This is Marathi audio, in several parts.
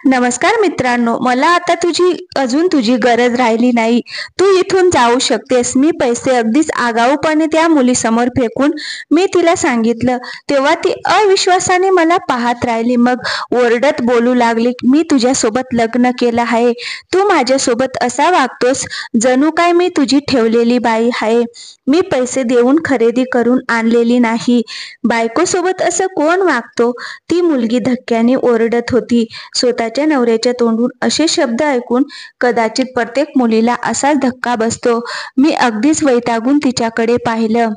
नमस्कार मित्रांनो, मला आता अजून तुझी गरज राहिली नाही. तू इथून जाऊ शकतेस. मी पैसे अगदीच आगाऊपणे त्या मुलीसमोर फेकून मी तिला सांगितलं. तेव्हा ती अविश्वासाने मला पाहत राहिली. मग ओरडत बोलू लागली, मी तुझ्यासोबत लग्न केलं आहे. तू माझ्यासोबत असा वागतोस जणू काय मी तुझी ठेवलेली बाई आहे. मी पैसे देऊन खरेदी करून आणलेली नाही. बायकोसोबत असं कोण वागतो? ती मुलगी धक्क्याने ओरडत होती. स्वतःच्या नवऱ्याच्या तोंडून असे शब्द ऐकून कदाचित प्रत्येक मुलीला असाच धक्का बसतो. मी अगदीच वैतागून तिच्याकडे पाहिलं.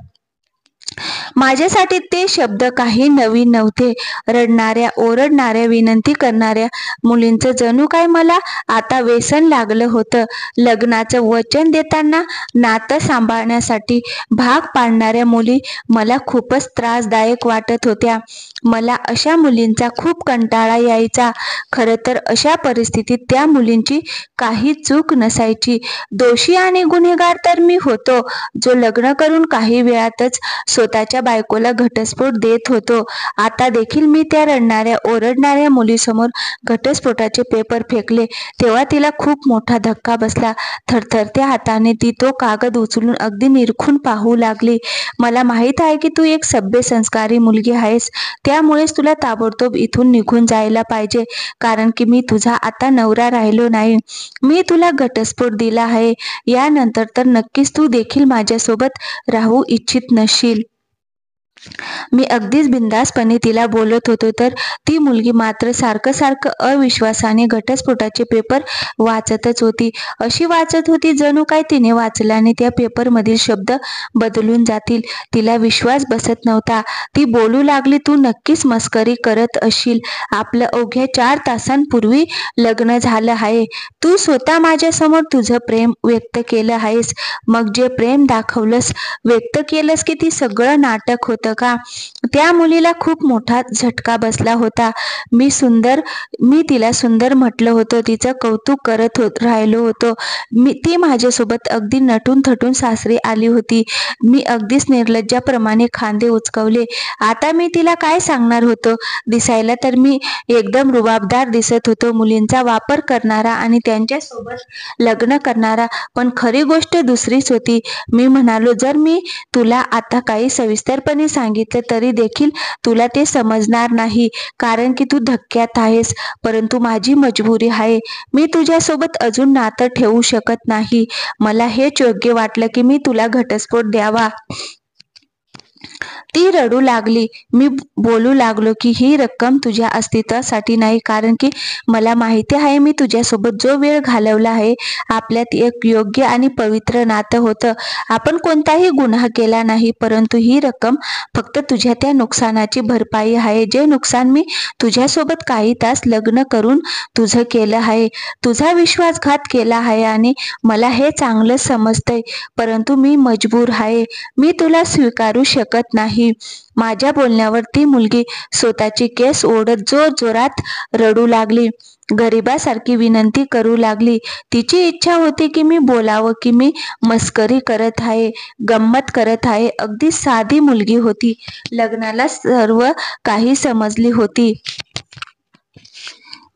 माझ्यासाठी ते शब्द काही नवीन नव्हते. रडणाऱ्या, ओरडणाऱ्या, विनंती करणाऱ्या मुलींचं जणू काय मला आता व्यसन लागलं होतं. लग्नाचं वचन देताना नातं सांभाळण्यासाठी भाग पाडणाऱ्या मुली मला खूपच त्रासदायक वाटत होत्या. मला अशा मुलींचा खूप कंटाळा यायचा. खरं तर अशा परिस्थितीत त्या मुलींची काही चूक नसायची. दोषी आणि गुन्हेगार तर मी होतो, जो लग्न करून काही वेळातच स्वतःच्या बायकोला घटस्फोट देत होतो. आता देखील मी त्या रडणाऱ्या, ओरडणाऱ्या मुलीसमोर घटस्फोटाचे पेपर फेकले तेव्हा तिला खूप मोठा धक्का बसला. थरथरत्या हाताने ती तो कागद उचलून अगदी निरखून पाहू लागली. मला माहीत आहे की तू एक सभ्य, संस्कारी मुलगी आहेस. त्यामुळेच तुला ताबडतोब इथून निघून जायला पाहिजे, कारण की मी तुझा आता नवरा राहिलो नाही. मी तुला घटस्फोट दिला आहे. यानंतर तर नक्कीच तू देखील माझ्यासोबत राहू इच्छित नसशील. मी अगदीच बिनधास्तपणे तिला बोलत होतो, तर ती मुलगी मात्र सारखं सारखं अविश्वासाने घटस्फोटाचे पेपर वाचतच होती. अशी वाचत होती जणू काय तिने वाचल्याने त्या पेपरमधील शब्द बदलून जातील. तिला विश्वास बसत नव्हता. ती बोलू लागली, तू नक्कीच मस्करी करत असशील. आपलं अवघ्या 4 तासांपूर्वी लग्न झालं आहे. तू स्वतः माझ्यासमोर तुझं प्रेम व्यक्त केलं आहेस. मग जे प्रेम दाखवलंस, व्यक्त केलंस की ती सगळं नाटक होतं का? त्या मुलीला खूप मोठा झटका बसला होता. मी तिला सुंदर म्हटलं होतं, तिचं कौतुक करत राहिलो होतो. ती माझ्यासोबत अगदी नटून थटून सासरी आली होती. मी अगदीच निर्लज्जाप्रमाणे खांदे उचकवले. आता मी तिला काय सांगणार होतो? दिसायला तर मी एकदम रुबाबदार दिसत होतो, मुलींचा वापर करणारा आणि त्यांच्यासोबत लग्न करणारा. पण खरी गोष्ट दुसरीच होती. मी म्हणालो, जर मी तुला आता काही सविस्तरपणे सांगितलं तरी देखील तुला ते समजणार नाही, कारण की तू धक्क्यात आहेस. परंतु माझी मजबुरी आहे. मी तुझ्यासोबत अजून नातं ठेवू शकत नाही. मला हेच योग्य वाटलं की मी तुला घटस्फोट द्यावा. ती रडू लागली. मी बोलू लागलो की ही रक्कम तुझ्या अस्तित्वासाठी नाही, कारण की मला माहिती आहे मी तुझ्यासोबत जो वेळ घालवला आहे, आपल्यात एक योग्य आणि पवित्र नातं होतं. आपण कोणताही गुन्हा केला नाही, परंतु ही रक्कम फक्त तुझ्या त्या नुकसानाची भरपाई आहे, जे नुकसान मी तुझ्यासोबत काही तास लग्न करून तुझं केलं आहे. तुझा विश्वासघात केला आहे आणि मला हे चांगलं समजतंय, परंतु मी मजबूर आहे. मी तुला स्वीकारू शकत नाही. माझ्या बोलण्यावर ती मुलगी स्वतःची केस ओढत जोरजोरात रडू लागली. गरिबासारखी विनंती करू लागली. तिची इच्छा होती की मी बोलावं की मी मस्करी करत आहे, गंमत करत आहे. अगदी साधी मुलगी होती. लग्नाला सर्व काही समजली होती.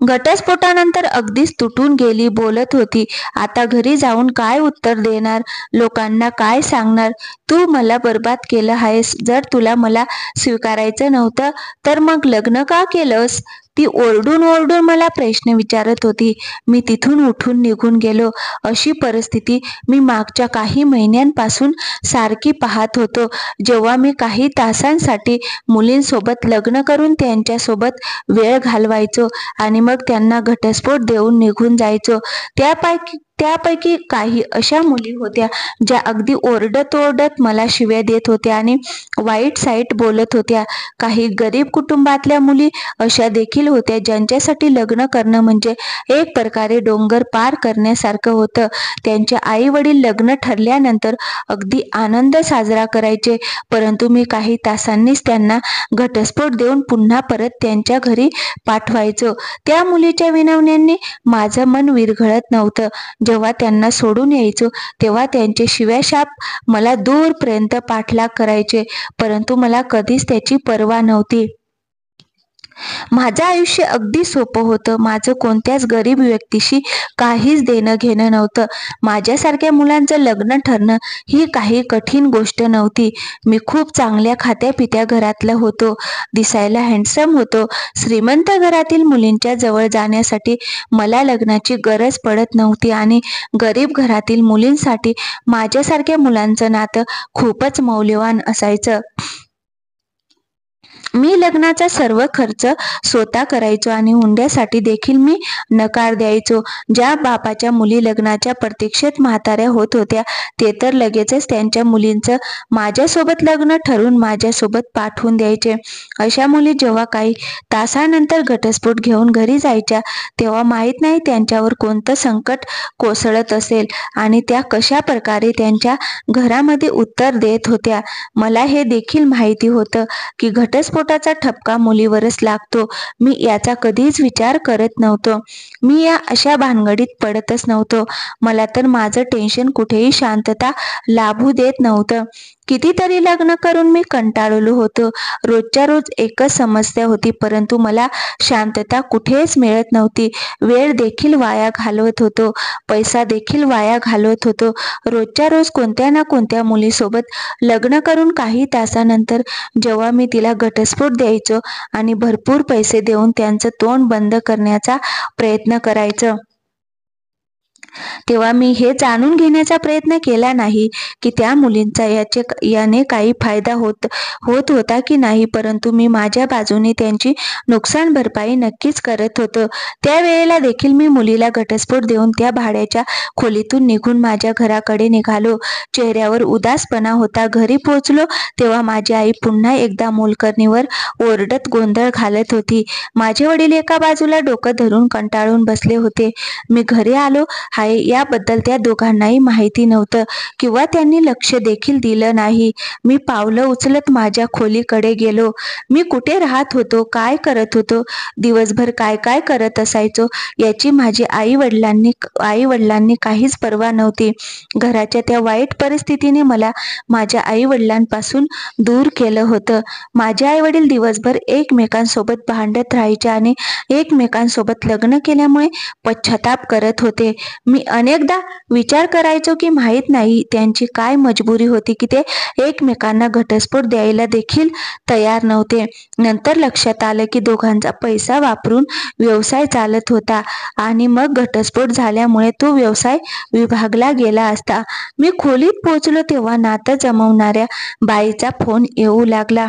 घटस्फोटानंतर अगदीच तुटून गेली, बोलत होती. आता घरी जाऊन काय उत्तर देणार? लोकांना काय सांगणार? तू मला बर्बाद केलं आहेस. जर तुला मला स्वीकारायचं नव्हतं तर मग लग्न का केलंस? ती ओरडून ओरडून मला प्रश्न विचारत होती. मी तिथून उठून निघून गेलो. अशी परिस्थिती मी मागच्या काही महिन्यांपासून सारखी पाहत होतो, जेव्हा मी काही तासांसाठी मुलींसोबत लग्न करून त्यांच्यासोबत वेळ घालवायचो आणि मग त्यांना घटस्फोट देऊन निघून जायचो. त्यापैकी काही अशा मुली होत्या ज्या अगदी ओरडत ओरडत मला शिव्या देत होत्या आणि वाईट साईट बोलत होत्या. काही गरीब कुटुंबातल्या मुली अशा देखील होत्या ज्यांच्यासाठी लग्न करणं म्हणजे एक प्रकारे डोंगर पार करण्यासारखं होतं. त्यांचे आई वडील लग्न ठरल्यानंतर अगदी आनंद साजरा करायचे, परंतु मी काही तासांनीच त्यांना घटस्फोट देऊन पुन्हा परत त्यांच्या घरी पाठवायचो. त्या मुलीच्या विनवण्यांनी माझं मन विरघळत नव्हतं. जेव्हा त्यांना सोडून यायचो तेव्हा त्यांचे शिव्याशाप मला दूरपर्यंत पाठलाग करायचे, परंतु मला कधीच त्याची पर्वा नव्हती. माझं आयुष्य अगदी सोपं होतं. माझं कोणत्याच गरीब व्यक्तीशी काहीच देणं घेणं नव्हतं. माझ्यासारख्या मुलांचं लग्न ठरणं ही काही कठीण गोष्ट नव्हती. मी खूप चांगल्या खात्यापित्या घरातलं होतो. दिसायला हँडसम होतो. श्रीमंत घरातील मुलींच्या जवळ जाण्यासाठी मला लग्नाची गरज पडत नव्हती आणि गरीब घरातील मुलींसाठी माझ्यासारख्या मुलांचं नातं खूपच मौल्यवान असायचं. मी लग्नाचा सर्व खर्च स्वतः करायचो आणि हुंड्यासाठी देखील मी नकार द्यायचो. ज्या बापाच्या मुली लग्नाच्या प्रतीक्षेत म्हाताऱ्या होत होत्या ते तर लगेचच त्यांच्या मुलींचं माझ्यासोबत लग्न ठरवून माझ्यासोबत पाठवून द्यायचे. अशा मुली जेव्हा काही तासानंतर घटस्फोट घेऊन घरी जायच्या तेव्हा माहीत नाही त्यांच्यावर कोणतं संकट कोसळत असेल आणि त्या कशा प्रकारे त्यांच्या घरामध्ये उत्तर देत होत्या. मला हे देखील माहिती होतं की घटस्फोटाचा ठपका मुलीवरच लागतो. मी याचा कधीच विचार करत नव्हतो. मी या अशा भानगडीत पडतच नव्हतो. मला तर माझं टेन्शन कुठेही शांतता लाभू देत नव्हतं. कितीतरी लग्न करून मी कंटाळलो होतो. रोजच्या रोज एकच समस्या होती, परंतु मला शांतता कुठेच मिळत नव्हती. वेळ देखील वाया घालवत होतो, पैसा देखील वाया घालवत होतो. रोजच्या रोज कोणत्या ना कोणत्या मुलीसोबत लग्न करून काही तासानंतर जेव्हा मी तिला घटस्फोट द्यायचो आणि भरपूर पैसे देऊन त्यांचं तोंड बंद करण्याचा प्रयत्न करायचं तेव्हा मी हे जाणून घेण्याचा प्रयत्न केला नाही की त्या मुलींचा याने काही फायदा होत होता की नाही, परंतु मी माझ्या बाजूने त्यांची नुकसान भरपाई नक्कीच करत होतो. त्यावेळेला देखील मी मुलीला घटस्फोट देऊन त्या भाड्याच्या खोलीतून निघून माझ्या घराकडे निघालो. चेहऱ्यावर उदासपणा होता. घरी पोहोचलो तेव्हा माझी आई पुन्हा एकदा मोलकरणीवर ओरडत गोंधळ घालत होती. माझे वडील एका बाजूला डोकं धरून कंटाळून बसले होते. मी घरी आलो आहे याबद्दल त्या दोघांनाही माहिती नव्हतं किंवा त्यांनी लक्ष देखील दिलं नाही. मी पावलं उचलत माझ्या खोलीकडे गेलो. मी कुठे राहत होतो, काय करत होतो, दिवसभर काय काय करत असायचो याची माझी आई वडिलांनी काहीच पर्वा नव्हती. घराच्या त्या वाईट परिस्थितीने मला माझ्या आई वडिलांपासून दूर केलं होतं. माझे आई वडील दिवसभर एकमेकांसोबत भांडत राहायचे आणि एकमेकांसोबत लग्न केल्यामुळे पश्चाताप करत होते. मी अनेकदा विचार करायचो की माहीत नाही त्यांची काय मजबुरी होती की ते एकमेकांना घटस्फोट द्यायला देखील तयार नव्हते. नंतर लक्षात आलं की दोघांचा पैसा वापरून व्यवसाय चालत होता आणि मग घटस्फोट झाल्यामुळे तो व्यवसाय विभागला गेला असता. मी खोलीत पोहोचलो तेव्हा नातं जमवणाऱ्या बाईचा फोन येऊ लागला.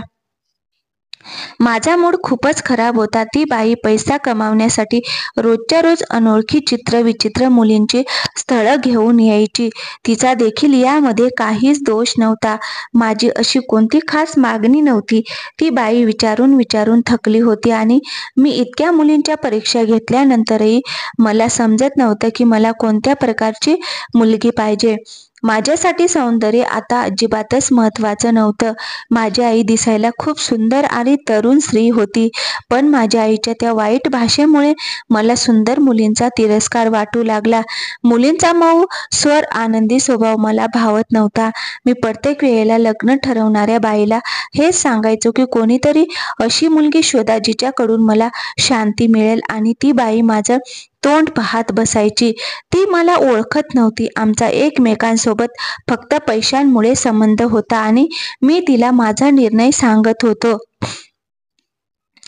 माझा मूड खूपच खराब होता. ती बाई पैसा कमावण्यासाठी रोजच्या रोज अनोळखी चित्रविचित्र मुलींची स्थळं घेऊन यायची. तिचा देखील यामध्ये काहीच दोष नव्हता. माझी अशी कोणती खास मागणी नव्हती. ती बाई विचारून विचारून थकली होती आणि मी इतक्या मुलींच्या परीक्षा घेतल्यानंतरही मला समजत नव्हतं की मला कोणत्या प्रकारची मुलगी पाहिजे. माझ्यासाठी सौंदर्य आता अजिबातच महत्त्वाचं नव्हतं. माझी आई दिसायला खूप सुंदर आणि तरुण स्त्री होती, पण माझ्या आईच्या त्या वाईट भाषेमुळे मला सुंदर मुलींचा तिरस्कार वाटू लागला. मुलींचा मऊ स्वर, आनंदी स्वभाव मला भावत नव्हता. मी प्रत्येक वेळेला लग्न ठरवणाऱ्या बाईला हेच सांगायचो की कोणीतरी अशी मुलगी शोधा जिच्याकडून मला शांती मिळेल आणि ती बाई माझं तोंड पाहत बसायची. ती मला ओळखत नव्हती. आमचा एकमेकांसोबत फक्त पैशांमुळे संबंध होता आणि मी तिला माझा निर्णय सांगत होतो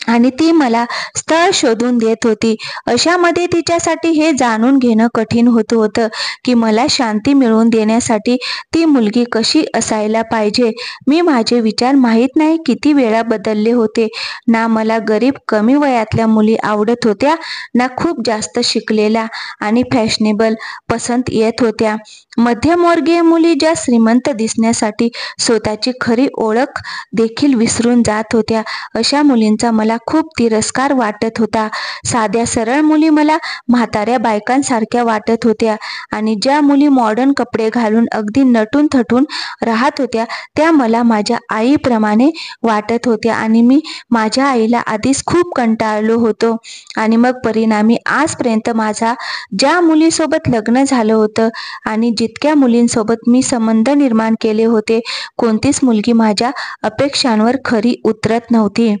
आणि ती मला स्थळ शोधून देत होती. अशामध्ये तिच्यासाठी हे जाणून घेणं कठीण होत होतं की मला शांती मिळवून देण्यासाठी ती मुलगी कशी असायला पाहिजे. मी माझे विचार माहीत नाही किती वेळा बदलले होते. ना मला गरीब कमी वयातल्या मुली आवडत होत्या, ना खूप जास्त शिकलेल्या आणि फॅशनेबल पसंत येत होत्या. मध्यमवर्गीय मुली ज्या श्रीमंत दिसण्यासाठी स्वतःची खरी ओळख देखील विसरून जात होत्या, अशा मुलींचा मला खूप तिरस्कार वाटत होता. साध्या सरळ मुली मला म्हाताऱ्या बायकांसारख्या वाटत होत्या आणि ज्या मुली मॉडर्न कपडे घालून अगदी नटून थटून राहत होत्या त्या मला माझ्या आईप्रमाणे वाटत होत्या आणि मी माझ्या आईला आधीच खूप कंटाळलो होतो आणि मग परिणामी आजपर्यंत माझा ज्या मुलीसोबत लग्न झालं होतं आणि जितक्या मुलींसोबत मी संबंध निर्माण केले होते, कोणतीच मुलगी माझ्या अपेक्षांवर खरी उतरत नव्हती.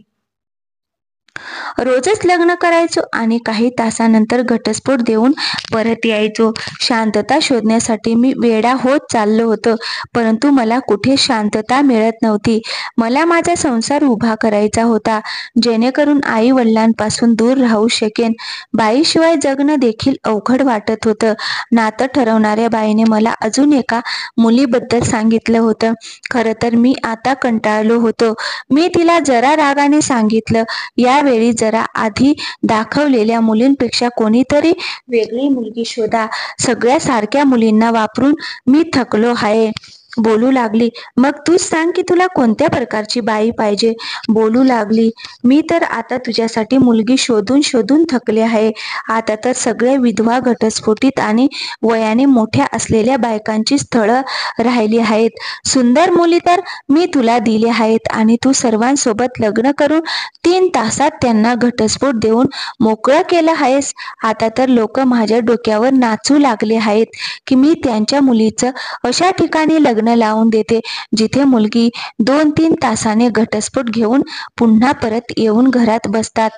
रोजच लग्न करायचो आणि काही तासानंतर घटस्फोट देऊन परत यायचो. शांतता शोधण्यासाठी मी वेडा होत चाललो होतो, परंतु मला कुठे शांतता मिळत नव्हती. मला माझा संसार उभा करायचा होता, जेणेकरून आई वडिलांपासून दूर राहू शकेन. बाईशिवाय जगणं देखील अवघड वाटत होतं. नातं ठरवणाऱ्या बाईने मला अजून एका मुलीबद्दल सांगितलं होतं. खरं तर मी आता कंटाळलो होतो. मी तिला जरा रागाने सांगितलं, यावेळी जरा आधी दाखवलेल्या मुलींपेक्षा कोणीतरी वेगळी मुलगी शोधा. सगळ्या सारख्या मुलींना वापरून मी थकलो आहे. बोलू लागली, मग तूच सांग की तुला कोणत्या प्रकारची बाई पाहिजे. बोलू लागली, मी तर आता तुझ्यासाठी मुलगी शोधून शोधून थकले आहे. आता तर सगळ्या विधवा, घटस्फोटित आणि वयाने मोठ्या असलेल्या बायकांची स्थळं राहिली आहेत. सुंदर मुली तर मी तुला दिल्या आहेत आणि तू सर्वांसोबत लग्न करून 3 तासात त्यांना घटस्फोट देऊन मोकळं केलं आहेस. आता तर लोक माझ्या डोक्यावर नाचू लागले आहेत की मी त्यांच्या मुलीचं अशा ठिकाणी लग्न लावून देते जिथे मुलगी 2-3 तासाने घटस्फोट घेऊन पुन्हा परत येऊन घरात बसतात.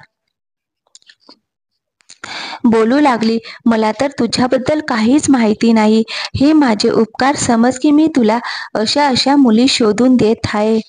बोलू लागली, मला तर तुझ्याबद्दल काहीच माहिती नाही. हे माझे उपकार समज की मी तुला अशा अशा मुली शोधून देत आहे,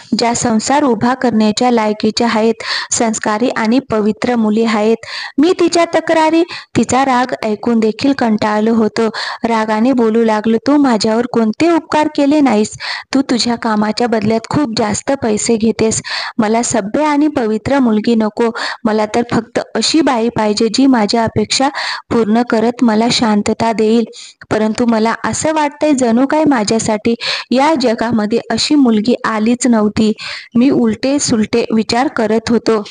ज्या संसार उभा करण्याच्या लायकीच्या आहेत, संस्कारी आणि पवित्र मुली आहेत. मी तिच्या तक्रारी, तिचा राग ऐकून देखील कंटाळलो होतो. रागाने बोलू लागलो, तू माझ्यावर कोणते उपकार केले नाहीस. तू तुझ्या कामाच्या बदल्यात खूप जास्त पैसे घेतेस. मला सभ्य आणि पवित्र मुलगी नको. मला तर फक्त अशी बाई पाहिजे जी माझ्या अपेक्षा पूर्ण करत मला शांतता देईल. परंतु मला असं वाटतंय जणू काय माझ्यासाठी या जगामध्ये अशी मुलगी आलीच नव्हती. मी उलटे सुलटे विचार करत होतो.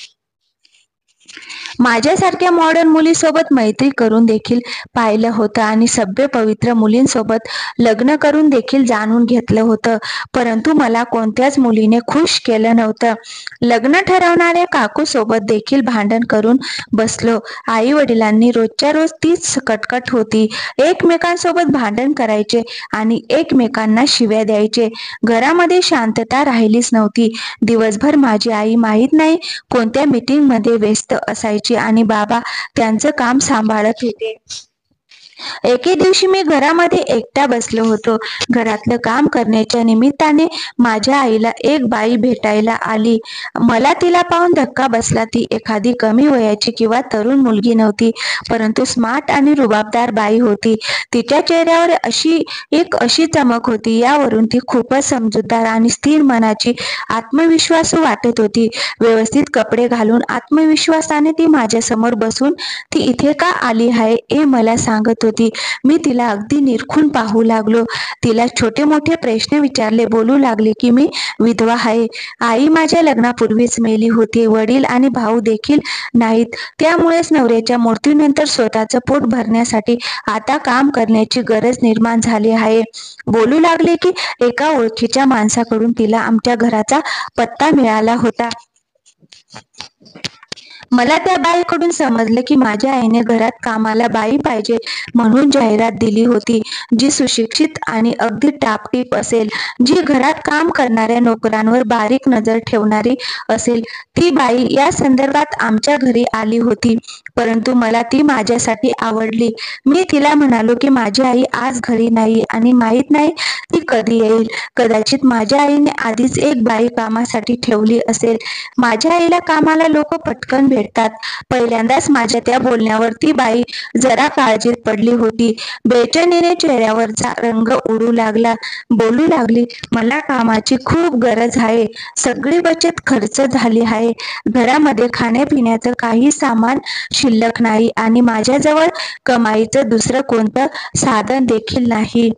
माझ्यासारख्या मॉडर्न मुलीसोबत मैत्री करून देखील पाहिलं होतं आणि सभ्य पवित्र मुलींसोबत लग्न करून देखील जाणून घेतलं होतं, परंतु मला कोणत्याच मुलीने खुश केलं नव्हतं. लग्न ठरवणाऱ्या काकूसोबत देखील भांडण करून बसलो. आई वडिलांनी रोजच्या रोज तीच कटकट होती. एकमेकांसोबत भांडण करायचे आणि एकमेकांना शिव्या द्यायचे. घरामध्ये शांतता राहिलीच नव्हती. दिवसभर माझी आई माहीत नाही कोणत्या मीटिंगमध्ये व्यस्त असायची आणि बाबा त्यांचं काम सांभाळत होते. एके दिवशी मी घरामध्ये एकटा बसलो होतो. घरातलं काम करण्याच्या निमित्ताने माझ्या आईला एक बाई भेटायला आली. मला तिला पाहून धक्का बसला. ती एखादी कमी वयाची किंवा तरुण मुलगी नव्हती, परंतु स्मार्ट आणि रुबाबदार बाई होती. तिच्या चेहऱ्यावर अशी चमक होती, यावरून ती खूपच समजूतदार आणि स्थिर मनाची, आत्मविश्वासू वाटत होती. व्यवस्थित कपडे घालून आत्मविश्वासाने ती माझ्यासमोर बसून ती इथे का आली आहे हे मला सांगत होती. मी तिला अगदी निरखून पाहू लागलो. तिला छोटे मोठे प्रश्न विचारले. बोलू लागले की मी विधवा आहे. आई माझ्या लग्नापूर्वीच मेली होती. वडील आणि भाऊ देखील नाहीत. त्यामुळेच नवऱ्याच्या मृत्यूनंतर स्वतःचं पोट भरण्यासाठी आता काम करण्याची गरज निर्माण झाली आहे. बोलू लागले की एका ओळखीच्या माणसाकडून तिला आमच्या घराचा पत्ता मिळाला होता. मला त्या बाईकडून समजलं की माझ्या आईने घरात कामाला बाई पाहिजे म्हणून जाहिरात दिली होती, जी सुशिक्षित आणि अगदी टापटीप असेल, जी घरात काम करणाऱ्या नोकरांवर बारीक नजर ठेवणारी असेल. ती बाई या संदर्भात आमच्या घरी आली होती, परंतु मला ती माझ्यासाठी आवडली. मी तिला म्हणालो की माझी आई आज घरी नाही आणि माहीत नाही ती कधी येईल. कदाचित माझ्या आईने आधीच एक बाई कामासाठी ठेवली असेल. माझ्या आईला कामाला लोक पटकन भेटतात. पहिल्यांदाच माझ्या त्या बोलण्यावर ती बाई जरा काळजीत पडली होती. बेचैनीने चेहऱ्यावरचा रंग उडू लागला. बोलू लागली, मला कामाची खूप गरज आहे. सगळी बचत खर्च झाली आहे. घरामध्ये खाण्यापिण्याचं काही सामान शिल्लक नाही आणि माझ्याजवळ कमाईचं दुसरं कोणतं साधन देखील नाही.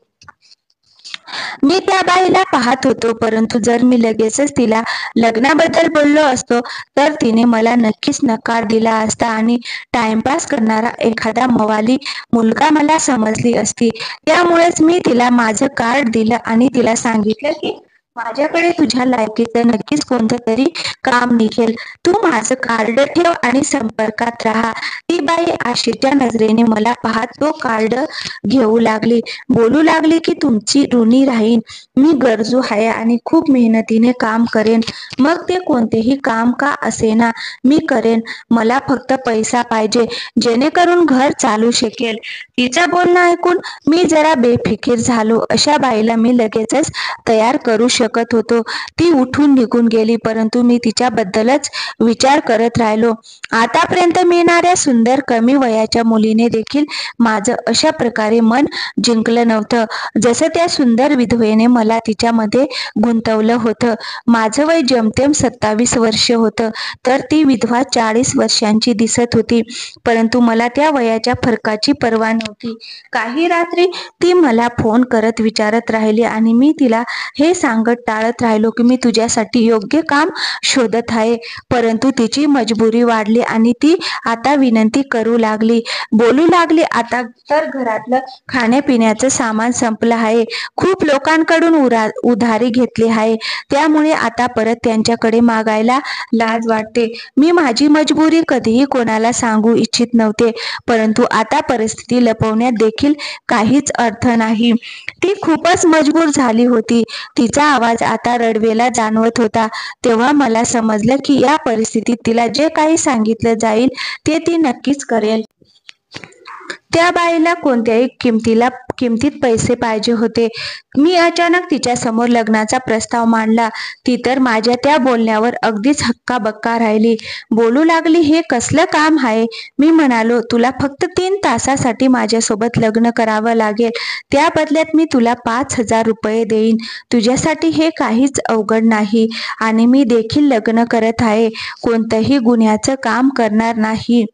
मी त्या बाईला पाहत होतो, परंतु जर मी लगेचच तिला लग्नाबद्दल बोललो असतो तर तिने मला नक्कीच नकार दिला असता आणि टाइमपास करणारा एखादा मवाली मुलगा मला समजली असती. त्यामुळेच मी तिला माझं कार्ड दिलं आणि तिला सांगितलं की माझ्याकडे तुझ्या लायकीचं नक्कीच कोणतं तरी काम निघेल. तू माझं कार्ड ठेव आणि संपर्कात राहा. ती बाई आशेच्या नजरेने मला पाहत तो कार्ड घेऊ लागली. बोलू लागली की तुमची ऋणी राहीन. मी गरजू आहे आणि खूप मेहनतीने काम करेन. मग ते कोणतेही काम का असेना मी करेन. मला फक्त पैसा पाहिजे जेणेकरून घर चालू शकेल. तिचं बोलणं ऐकून मी जरा बेफिकीर झालो. अशा बाईला मी लगेचच तयार करू शकत होतो. ती उठून निघून गेली, परंतु मी तिच्याबद्दलच विचार करत राहिलो. आतापर्यंत मिळणाऱ्या सुंदर कमी वयाच्या मुलीने देखील माझं अशा प्रकारे मन जिंकलं नव्हतं, जसं त्या सुंदर विधवेने मला तिच्यामध्ये गुंतवलं होतं. माझं वय जमतेम 27 वर्ष होतं, तर ती विधवा 40 वर्षांची दिसत होती. परंतु मला त्या वयाच्या फरकाची पर्वा नव्हती. काही रात्री ती मला फोन करत विचारत राहिली आणि मी तिला हे सांगत टाळत राहिलो की मी तुझ्यासाठी योग्य काम शोधत आहे. परंतु तिची मजबुरी वाढली आणि ती आता विनंती करू लागली, बोलू लागली, आता तर घरातलं खाण्यापिण्याचं सामान संपलं आहे. खूप लोकांकडून उधारी घेतली आहे, त्यामुळे आता परत त्यांच्याकडे मागायला लाज वाटते. मी माझी मजबुरी कधीही कोणाला सांगू इच्छित नव्हते, परंतु आता परिस्थिती लपवण्यात देखील काहीच अर्थ नाही. ती खूपच मजबूर झाली होती. तिचा आवाज आता रडवेला जाणवत होता. तेव्हा मला समजलं की या परिस्थितीत तिला जे काही सांगितलं जाईल ते ती नक्कीच करेल. त्या बाईला कोणत्याही किमतीत पैसे पाहिजे होते. मी अचानक तिच्या समोर लग्नाचा प्रस्ताव मांडला. ती तर माझ्या त्या बोलण्यावर अगदीच हक्काबक्का राहिली. बोलू लागली, हे कसलं काम आहे? मी म्हणालो, तुला फक्त 3 तासासाठी माझ्यासोबत लग्न करावं लागेल. त्या बदल्यात मी तुला 5,000 रुपये देईन. तुझ्यासाठी हे काहीच अवघड नाही आणि मी देखील लग्न करत आहे. कोणतंही गुन्ह्याचं काम करणार नाही.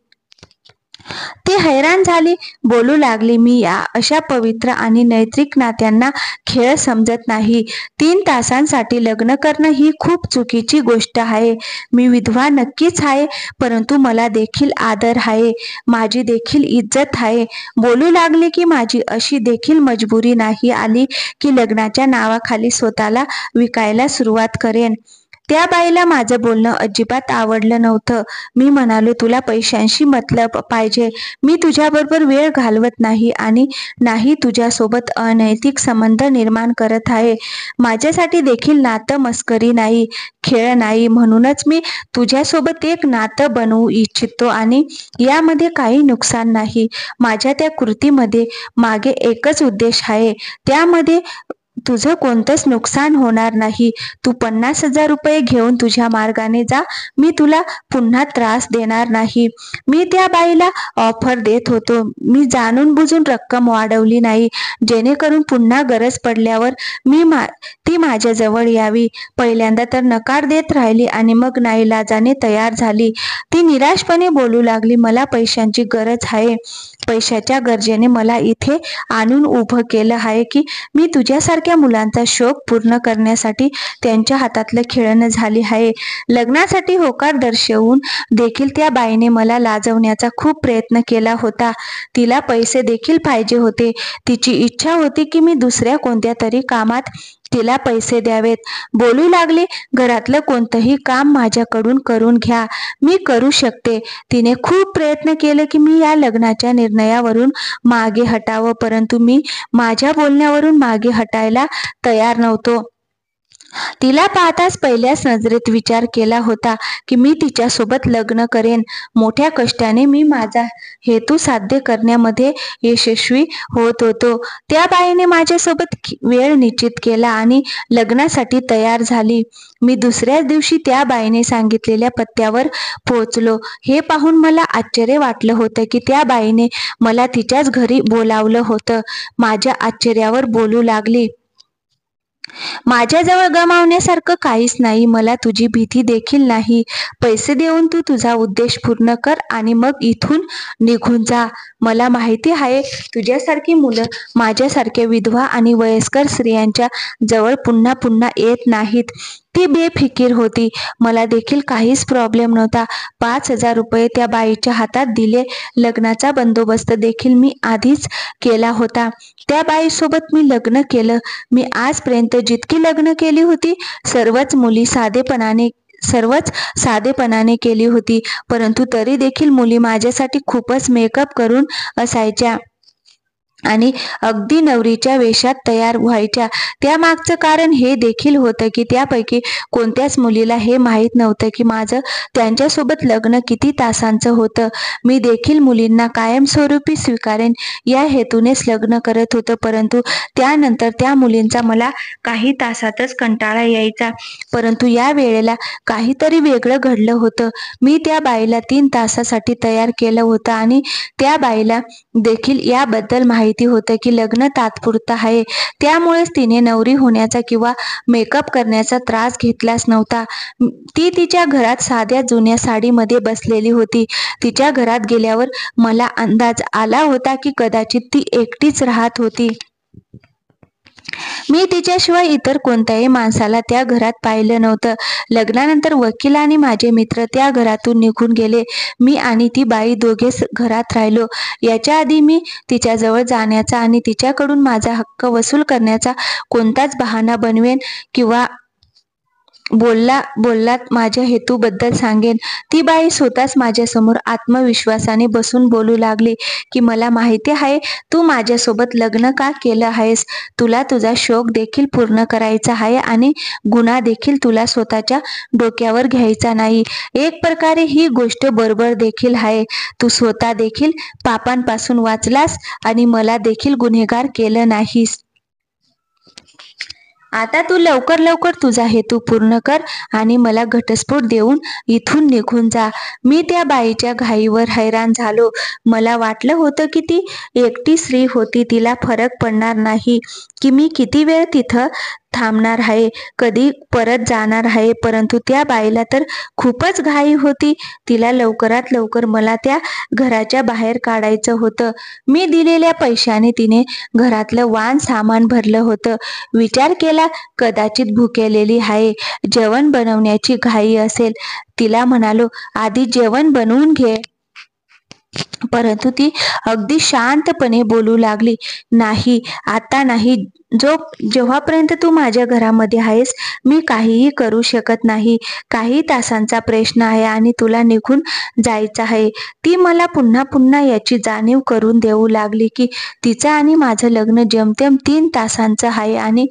ती हैराण झाली. बोलू लागली, मी या अशा पवित्र आणि नैतिक नात्यांना खेळ समजत नाही. 3 तासांसाठी लग्न करणं ही खूप चुकीची गोष्ट आहे. मी विधवा नक्कीच आहे, परंतु मला देखील आदर आहे, माझी देखील इज्जत आहे. बोलू लागली की माझी अशी देखील मजबुरी नाही आली की लग्नाच्या नावाखाली स्वतःला विकायला सुरुवात करेन. त्या बाईला माझं बोलणं अजिबात आवडलं नव्हतं. मी म्हणालो, तुला पैशांशी मतलब पाहिजे. मी तुझ्याबरोबर वेळ घालवत नाही आणि नाही तुझ्यासोबत अनैतिक संबंध निर्माण करत आहे. माझ्यासाठी देखील नातं मस्करी नाही, खेळ नाही. म्हणूनच मी तुझ्यासोबत एक नातं बनवू इच्छितो आणि यामध्ये काही नुकसान नाही. माझ्या त्या कृतीमध्ये मागे एकच उद्देश आहे, त्यामध्ये तुझं कोणतंच नुकसान होणार नाही. तू 50,000 रुपये घेऊन तुझ्या मार्गाने जा. मी तुला पुन्हा त्रास देणार नाही. मी त्या बाईला ऑफर देत होतो. मी जाणून बुजून रक्कम वाढवली नाही, जेणेकरून पुन्हा गरज पडल्यावर ती माझ्याजवळ यावी. पहिल्यांदा तर नकार देत राहिली आणि मग नाईलाजाने तयार झाली. ती निराशपणे बोलू लागली, मला पैशांची गरज आहे. पैशाच्या गरजेने मला इथे आणून उभं केलं आहे की मी तुझ्यासारख्या मुलांचा शौक पूर्ण करण्यासाठी त्यांच्या हातातलं खेळणं झाली आहे. लग्नासाठी होकार दर्शवून देखील त्या बाईने मला लाजवण्याचा खूप प्रयत्न केला होता. तिला पैसे देखील पाहिजे होते. तिची इच्छा होती की मी दुसऱ्या कोणत्या तरी कामात तिला पैसे द्यावेत. बोलू लागले, घरातलं कोणतंही काम माझ्याकडून करून घ्या, मी करू शकते. तिने खूप प्रयत्न केले की मी या लग्नाच्या निर्णयावरून मागे हटावं, परंतु मी माझ्या बोलण्यावरून मागे हटायला तयार नव्हतो. तिला पाहताच पहिल्याच नजरेत विचार केला होता की मी तिच्यासोबत लग्न करेन. मोठ्या कष्टाने मी माझा हेतू साध्य करण्यामध्ये यशस्वी होत होतो. त्या बाईने माझ्यासोबत वेळ निश्चित केला आणि लग्नासाठी तयार झाली. मी दुसऱ्याच दिवशी त्या बाईने सांगितलेल्या पत्त्यावर पोहोचलो. हे पाहून मला आश्चर्य वाटलं होतं की त्या बाईने मला तिच्याच घरी बोलावलं होतं. माझ्या आश्चर्यावर बोलू लागली, माझ्याजवळ गमावण्यासारखं काहीच नाही. मला तुझी भीती देखील नाही. पैसे देऊन तू तुझा उद्देश पूर्ण कर आणि मग इथून निघून जा. मला माहिती आहे तुझ्यासारखी मुलं माझ्यासारख्या विधवा आणि वयस्कर स्त्रियांच्या जवळ पुन्हा पुन्हा येत नाहीत. ती बेफिकीर होती. मला देखील काहीच प्रॉब्लेम नव्हता. 5,000 रुपये त्या बाईच्या हातात दिले. लग्नाचा बंदोबस्त देखील मी आधीच केला होता. त्या बाईसोबत मी लग्न केलं. मी आजपर्यंत जितकी लग्न केली होती सर्वच साधेपणाने केली होती. परंतु तरी देखील मुली माझ्यासाठी खूपच मेकअप करून असायच्या आणि अगदी नवरीच्या वेशात तयार व्हायच्या. त्यामागचं कारण हे देखील होतं की त्यापैकी कोणत्याच मुलीला हे माहीत नव्हतं की माझं त्यांच्यासोबत लग्न किती तासांचं होतं. मी देखील मुलींना कायमस्वरूपी स्वीकारेन या हेतूनेच लग्न करत होतं. परंतु त्यानंतर त्या मुलींचा मला काही तासातच कंटाळा यायचा. परंतु या वेळेला काहीतरी वेगळं घडलं होतं. मी त्या बाईला 3 तासासाठी तयार केलं होतं आणि त्या बाईला देखील याबद्दल माहिती होतं की लग्न तात्पुरतं आहे. त्यामुळेच तिने नवरी होण्याचा किंवा मेकअप करण्याचा त्रास घेतलाच नव्हता. ती तिच्या घरात साध्या जुन्या साडीमध्ये बसलेली होती. तिच्या घरात गेल्यावर मला अंदाज आला होता की कदाचित ती एकटीच राहत होती. मी तिच्याशिवाय इतर कोणत्याही माणसाला त्या घरात पाहिलं नव्हतं. लग्नानंतर वकील आणि माझे मित्र त्या घरातून निघून गेले. मी आणि ती बाई दोघेच घरात राहिलो. याच्या आधी मी तिच्याजवळ जाण्याचा आणि तिच्याकडून माझा हक्क वसूल करण्याचा कोणताच बहाणा बनवेन किंवा बोललात माझ्या हेतूबद्दल सांगेन. ती बाई स्वतःच माझ्यासमोर आत्मविश्वासाने बसून बोलू लागली की मला माहिती आहे तू माझ्यासोबत लग्न का केलं आहेस. तुला तुझा शौक देखील पूर्ण करायचा आहे आणि गुन्हा देखील तुला स्वतःच्या डोक्यावर घ्यायचा नाही. एक प्रकारे ही गोष्ट बरोबर देखील आहे. तू स्वतः देखील पापांपासून वाचलास आणि मला देखील गुन्हेगार केलं नाहीस. आता तू लवकर तुझा हेतू पूर्ण कर आणि मला घटस्फोट देऊन इथून निघून जा. मी त्या बाईच्या घाईवर हैराण झालो. मला वाटलं होतं की ती एकटी स्त्री होती. तिला फरक पडणार नाही की मी किती वेळ तिथं थांबणार आहे, कधी परत जाणार आहे. परंतु त्या बाईला तर खूपच घाई होती. तिला लवकरात लवकर मला त्या घराच्या बाहेर काढायचं होतं. मी दिलेल्या पैशाने तिने घरातलं वाण सामान भरलं होतं. विचार केला कदाचित भुकेलेली आहे, जेवण बनवण्याची घाई असेल. तिला म्हणालो आधी जेवण बनवून घे. परंतु ती अगदी शांतपणे बोलू लागली, नाही आता नाही. जेव्हापर्यंत तू माझ्या घरामध्ये आहेस मी काहीही करू शकत नाही. काही तासांचा प्रश्न आहे आणि तुला निघून जायचं आहे. ती मला पुन्हा पुन्हा याची जाणीव करून देऊ लागली की तिचं आणि माझं लग्न जेमतेम 3 तासांचं आहे आणि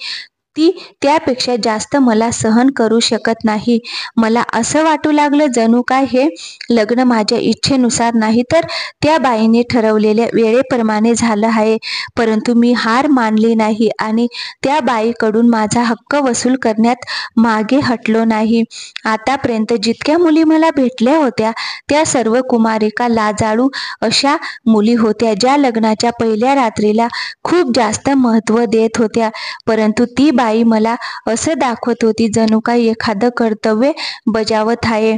ती त्यापेक्षा जास्त मला सहन करू शकत नाही. मला असं वाटू लागलं जणू काय हे लग्न माझ्या इच्छेनुसार नाही तर त्या बाईने ठरवलेल्या वेळेप्रमाणे झालं आहे. परंतु मी हार मानली नाही आणि त्या बाईकडून माझा हक्क वसूल करण्यात मागे हटलो नाही. आतापर्यंत जितक्या मुली मला भेटल्या होत्या त्या सर्व कुमारिका लाजाळू अशा मुली होत्या, ज्या लग्नाच्या पहिल्या रात्रीला खूप जास्त महत्त्व देत होत्या. परंतु ती बाई मला असं दाखवत होती जणू काही एखादं कर्तव्य बजावत आहे.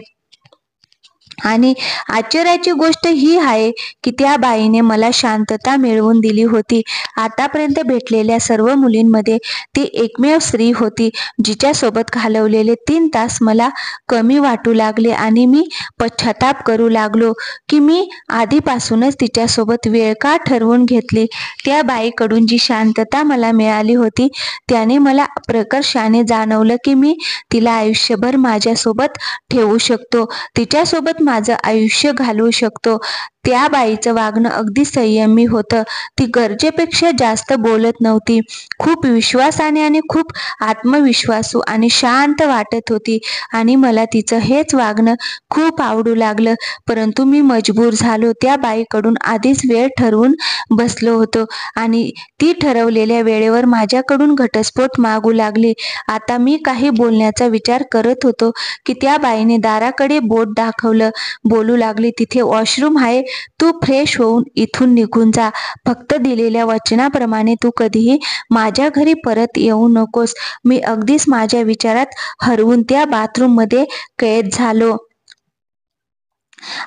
आणि आश्चर्याची गोष्ट ही आहे की त्या बाईने मला शांतता मिळवून दिली होती. आतापर्यंत भेटलेल्या सर्व मुलींमध्ये ती एकमेव स्त्री होती जिच्यासोबत घालवलेले 3 तास मला कमी वाटू लागले आणि मी पश्चाताप करू लागलो की मी आधीपासूनच तिच्यासोबत वेळ का ठरवून घेतली. त्या बाईकडून जी शांतता मला मिळाली होती त्याने मला प्रकर्षाने जाणवलं की मी तिला आयुष्यभर माझ्यासोबत ठेवू शकतो, तिच्यासोबत माझं आयुष्य घालवू शकतो. त्या बाईचं वागणं अगदी संयमी होतं. ती गरजेपेक्षा जास्त बोलत नव्हती. खूप विश्वासाने आणि खूप आत्मविश्वासू आणि शांत वाटत होती आणि मला तिचं हेच वागणं खूप आवडू लागलं. परंतु मी मजबूर झालो. त्या बाईकडून आधीच वेळ ठरवून बसलो होतो आणि ती ठरवलेल्या वेळेवर माझ्याकडून घटस्फोट मागू लागली. आता मी काही बोलण्याचा विचार करत होतो की त्या बाईने दाराकडे बोट दाखवलं. बोलू लागली, तिथे वॉशरूम आहे, तू फ्रेश होऊन इथून निघून जा. फक्त दिलेल्या वचनाप्रमाणे तू कधीही माझ्या घरी परत येऊ नकोस. मी अगदीच माझ्या विचारात हरवून त्या बाथरूममध्ये कैद झालो.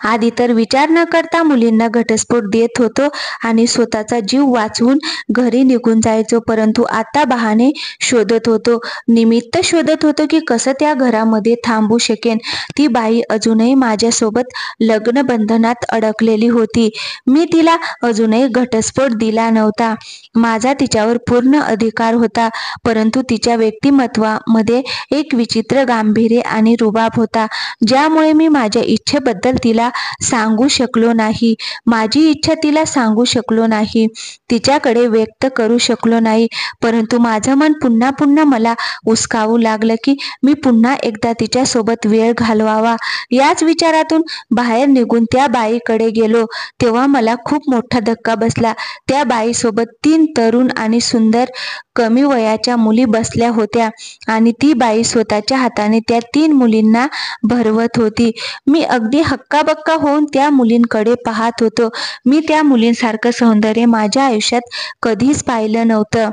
आधी तर विचार न करता मुलींना घटस्फोट देत होतो आणि स्वतःचा जीव वाचवून घरी निघून जायचो, परंतु आता बहाणे शोधत होतो, निमित्त शोधत होतो की कसं त्या घरामध्ये थांबू शकेन. ती बाई अजूनही माझ्यासोबत लग्न बंधनात अडकलेली होती. मी तिला अजूनही घटस्फोट दिला नव्हता. माझा तिच्यावर पूर्ण अधिकार होता, परंतु तिच्या व्यक्तिमत्वामध्ये एक विचित्र गांभीर्य आणि रुबाब होता, ज्यामुळे मी माझ्या इच्छेबद्दल तिला सांगू शकलो नाही. माझी इच्छा तिला सांगू शकलो नाही, तिच्याकडे व्यक्त करू शकलो नाही. परंतु माझं मन पुन्हा पुन्हा मला उचकावू लागलं की मी पुन्हा एकदा तिच्यासोबत वेळ घालवावा. याच विचारातून बाहेर निघून त्या बाईकडे गेलो, तेव्हा मला खूप मोठा धक्का बसला. त्या बाईसोबत 3 तरुण आणि सुंदर कमी वयाच्या मुली बसल्या होत्या आणि ती बाई स्वतःच्या हाताने त्या 3 मुलींना भरवत होती. मी अगदी हक्काबक्का होऊन त्या मुलींकडे पाहत होतो. मी त्या मुलींसारखं सौंदर्य माझ्या आयुष्यात कधीच पाहिलं नव्हतं.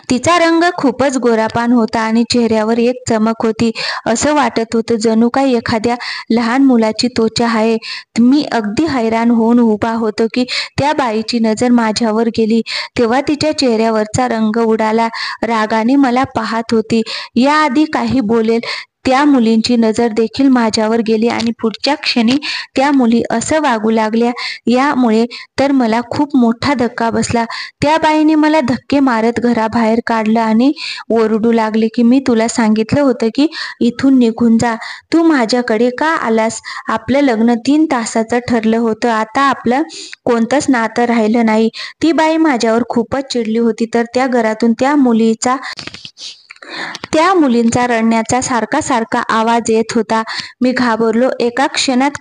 तिचा रंग खूपच गोरापान होता आणि चेहऱ्यावर एक चमक होती. असं वाटत होतं जणू काही एखाद्या लहान मुलाची त्वचा आहे. मी अगदी हैराण होऊन उभा होतो की त्या बाईची नजर माझ्यावर गेली, तेव्हा तिच्या चेहऱ्यावरचा रंग उडाला. रागाने मला पाहत होती. याआधी काही बोलेल त्या मुलींची नजर देखील माझ्यावर गेली आणि पुढच्या क्षणी त्या मुली असं वागू लागल्या. यामुळे तर मला खूप मोठा धक्का बसला. त्या बाईने मला धक्के मारत घराबाहेर काढलं आणि ओरडू लागली की मी तुला सांगितलं होतं की इथून निघून जा. तू माझ्याकडे का आलास? आपलं लग्न 3 तासाचं ठरलं होतं. आता आपलं कोणतंच नातं राहिलं नाही. ती बाई माझ्यावर खूपच चिडली होती. तर त्या घरातून त्या मुलींचा रडण्याचा सारखा सारखा आवाज येत होता. मी घाबरलो. एका क्षणात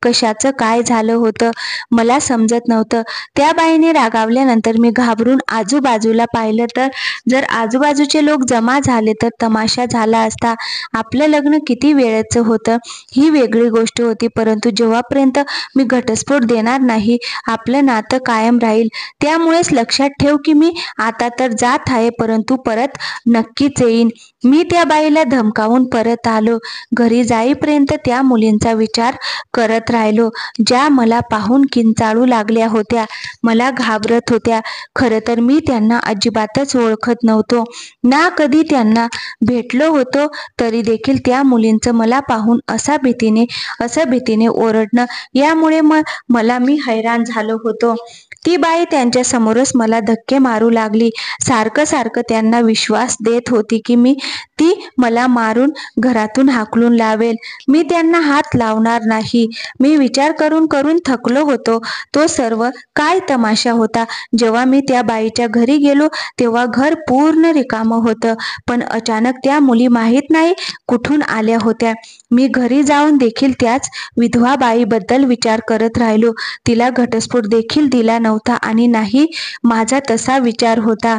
कशाचं काय झालं होतं मला समजत नव्हतं. त्या बाईने रागावल्यानंतर मी घाबरून आजूबाजूला पाहिलं, तर जर आजूबाजूचे लोक जमा झाले तर तमाशा झाला असता. आपलं लग्न किती वेळेचं होतं ही वेगळी गोष्ट होती, परंतु जेव्हापर्यंत मी घटस्फोट देणार नाही आपलं नातं कायम राहील. त्यामुळेच लक्षात ठेव की मी आता तर जात आहे, परंतु परत नक्कीच येईन. मी त्या बाईला धमकावून परत आलो. घरी जाईपर्यंत त्या मुलींचा विचार करत राहिलो, ज्या मला पाहून किंचाळू लागल्या होत्या, मला घाबरत होत्या. खरं तर मी त्यांना अजिबातच ओळखत नव्हतो, ना कधी त्यांना भेटलो होतो. तरी देखील त्या मुलींचं मला पाहून असं भीतीने ओरडणं, यामुळे मी हैराण झालो होतो. ती बाई त्यांच्या समोरच मला धक्के मारू लागली. सारखं सारखं त्यांना विश्वास देत होती की ती मला मारून घरातून हाकलून लावेल. मी त्यांना हात लावणार नाही. मी विचार करून करून थकलो होतो. तो सर्व काय तमाशा होता. जेव्हा मी त्या बाईच्या घरी गेलो तेव्हा घर पूर्ण रिकामं होतं, पण अचानक त्या मुली माहीत नाही कुठून आल्या होत्या. मी घरी जाऊन देखील त्याच विधवा बाईबद्दल विचार करत राहिलो. तिला घटस्फोट देखील दिला नव्हता आणि नाही माझा तसा विचार होता.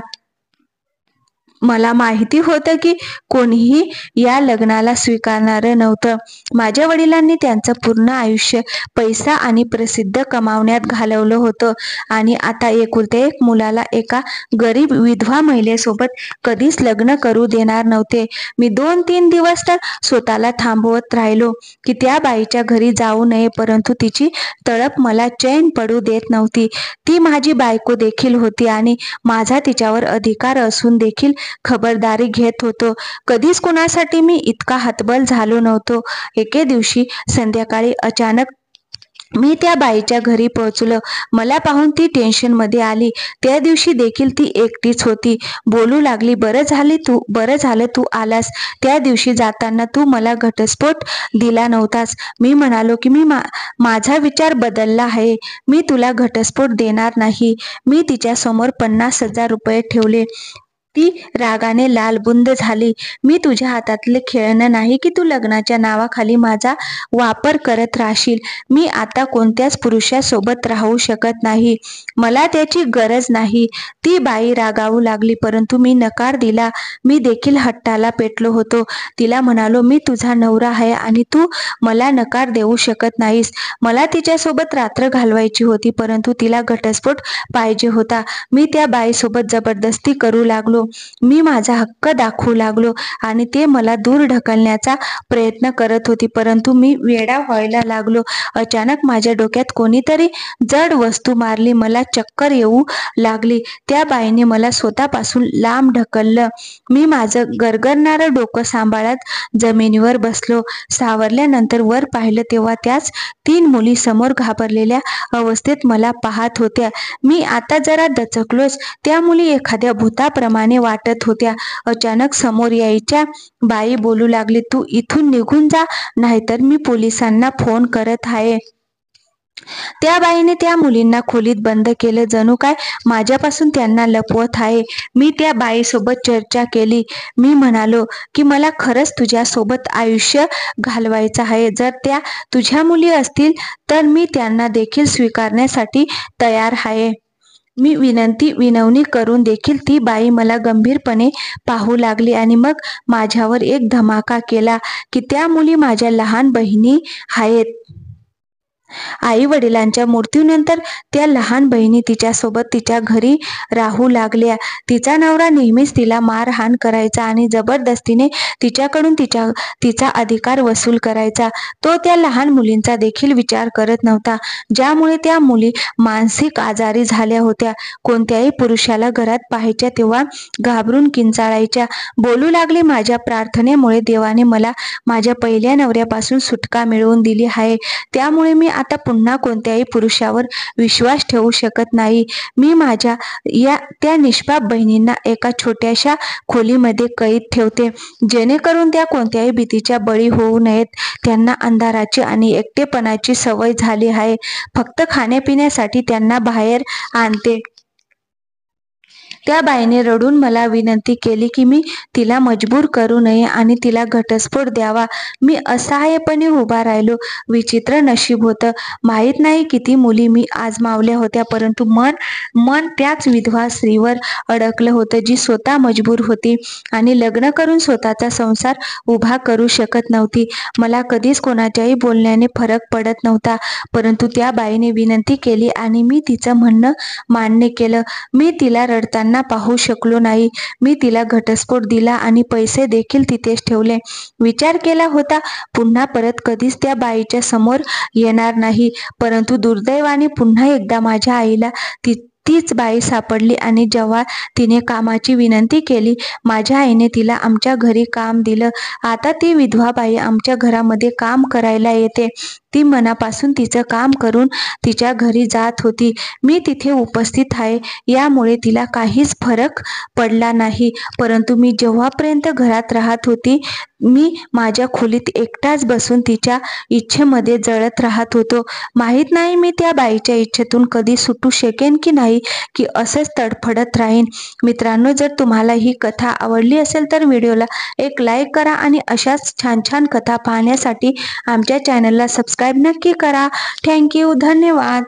मला माहिती होतं की कोणीही या लग्नाला स्वीकारणारं नव्हतं. माझ्या वडिलांनी त्यांचं पूर्ण आयुष्य पैसा आणि प्रसिद्धी कमावण्यात घालवलं होतं आणि आता एकुलत्या एक मुलाला एका गरीब विधवा महिलेसोबत कधीच लग्न करू देणार नव्हते. मी 2-3 दिवस तर स्वतःला थांबवत राहिलो की त्या बाईच्या घरी जाऊ नये, परंतु तिची तळप मला चैन पडू देत नव्हती. ती माझी बायको देखील होती आणि माझा तिच्यावर अधिकार असून देखील खबरदारी घेत होतो. कधीच कुणासाठी मी इतका हतबल झालो नव्हतो. एके दिवशी संध्याकाळी अचानक मी त्या बाईच्या घरी पोहोचलो. मला पाहून ती टेन्शनमध्ये आली. त्या दिवशी देखील ती एकटीच होती. बोलू लागली, बरं झालं तू आलास. त्या दिवशी जाताना तू मला घटस्फोट दिला नव्हतास. मी म्हणालो की माझा विचार बदलला आहे. मी तुला घटस्फोट देणार नाही. मी तिच्यासमोर 50,000 रुपये ठेवले. ती रागाने लालबुंद झाली. मी तुझ्या हातातले खेळणं नाही की तू लग्नाच्या नावाखाली माझा वापर करत राहशील. मी आता कोणत्याच पुरुषासोबत राहू शकत नाही. मला त्याची गरज नाही. ती बाई रागावू लागली, परंतु मी नकार दिला. मी देखील हट्टाला पेटलो होतो. तिला म्हणालो, मी तुझा नवरा आहे आणि तू मला नकार देऊ शकत नाहीस. मला तिच्यासोबत रात्र घालवायची होती, परंतु तिला घटस्फोट पाहिजे होता. मी त्या बाईसोबत जबरदस्ती करू लागलो. मी माझा हक्क दाखवू लागलो आणि ते मला दूर ढकलण्याचा प्रयत्न करत होती, परंतु मी वेडा व्हायला लागलो. अचानक माझ्या डोक्यात कोणीतरी जड वस्तू मारली. मला चक्कर येऊ लागली. त्या बाईने मला स्वतःपासून लांब ढकललं. मी माझं गरगरणारं डोकं सांभाळत जमिनीवर बसलो. सावरल्यानंतर वर पाहिलं तेव्हा त्याच 3 मुली समोर घाबरलेल्या अवस्थेत मला पाहत होत्या. मी आता जरा दचकलोच. त्या मुली एखाद्या भूताप्रमाणे वाटत होत्या. अचानक समोर यायच्या बाई बोलू लागली, तू इथून निघून जा, नाहीतर मी पोलिसांना फोन करत आहे. त्या बाईने त्या मुलींना खोलीत बंद केलं, जणू काय माझ्यापासून त्यांना लपवत आहे. मी त्या बाईसोबत चर्चा केली. मी म्हणालो की मला खरंच तुझ्यासोबत आयुष्य घालवायचं आहे. जर त्या तुझ्या मुली असतील तर मी त्यांना देखील स्वीकारण्यासाठी तयार आहे. मी विनवणी करून देखील ती बाई मला गंभीरपणे पाहू लागली आणि मग माझ्यावर एक धमाका केला की त्या मुली माझ्या लहान बहिणी आहेत. आई वडिलांच्या मृत्यूनंतर त्या लहान बहिणी तिच्यासोबत तिच्या घरी राहू लागल्या. तिचा नवरा नेहमीच तिला मारहाण करायचा आणि जबरदस्तीने तिच्याकडून तिचा अधिकार वसूल करायचा. तो त्या लहान मुलींचा देखील विचार करत नव्हता, ज्यामुळे त्या मुली मानसिक आजारी झाल्या होत्या. कोणत्याही पुरुषाला घरात पाहायच्या तेव्हा घाबरून किंचाळायच्या. बोलू लागली, माझ्या प्रार्थनेमुळे देवाने मला माझ्या पहिल्या नवऱ्यापासून सुटका मिळवून दिली आहे, त्यामुळे मी आता पुन्हा कोणत्याही पुरुषावर विश्वास ठेवू शकत नाही. मी माझ्या त्या निष्पाप बहिणींना एका छोट्याशा खोलीमध्ये कैद ठेवते, जेणेकरून त्या कोणत्याही भीतीच्या बळी होऊ नयेत. त्यांना अंधाराची आणि एकटेपणाची सवय झाली आहे. फक्त खाण्यापिण्यासाठी त्यांना बाहेर आणते. त्या बाईने रडून मला विनंती केली की मी तिला मजबूर करू नये आणि तिला घटस्फोट द्यावा. मी असहाय्यपणे उभा राहिलो. विचित्र नशीब होतं. माहीत नाही किती मुली मी आजमावल्या होत्या, परंतु मन त्याच विधवा स्त्रीवर अडकलं होतं, जी स्वतः मजबूर होती आणि लग्न करून स्वतःचा संसार उभा करू शकत नव्हती. मला कधीच कोणाच्याही बोलण्याने फरक पडत नव्हता, परंतु त्या बाईने विनंती केली आणि मी तिचं म्हणणं मान्य केलं. मी तिला रडताना पाहू शकलो नाही. मी तिला घटस्फोट दिला आणि पैसे देखील तिथेच ठेवले. विचार केला होता पुन्हा परत कधीच त्या बाईच्या समोर येणार नाही, परंतु दुर्दैवाने पुन्हा एकदा माझ्या आईला तीच बाई सापडली आणि जेव्हा तिने कामाची विनंती केली, माझ्या आईने तिला आमच्या घरी काम दिलं. आता ती विधवा बाई आमच्या घरामध्ये काम करायला येते. ती मनापासून तिचं काम करून तिच्या घरी जात होती. मी तिथे उपस्थित आहे, यामुळे तिला काहीच फरक पडला नाही, परंतु मी जेव्हापर्यंत घरात राहत होती, मी माझ्या खोलीत एकटाच बसून तिच्या इच्छेमध्ये जळत राहत होतो. माहीत नाही मी त्या बाईच्या इच्छेतून कधी सुटू शकेन की नाही, की असंच तडफडत राहीन. मित्रांनो, जर तुम्हाला ही कथा आवडली असेल तर व्हिडिओला एक लाईक करा आणि अशाच छान छान कथा पाहण्यासाठी आमच्या चॅनलला सबस्क्राईब नक्की करा. थँक्यू. धन्यवाद.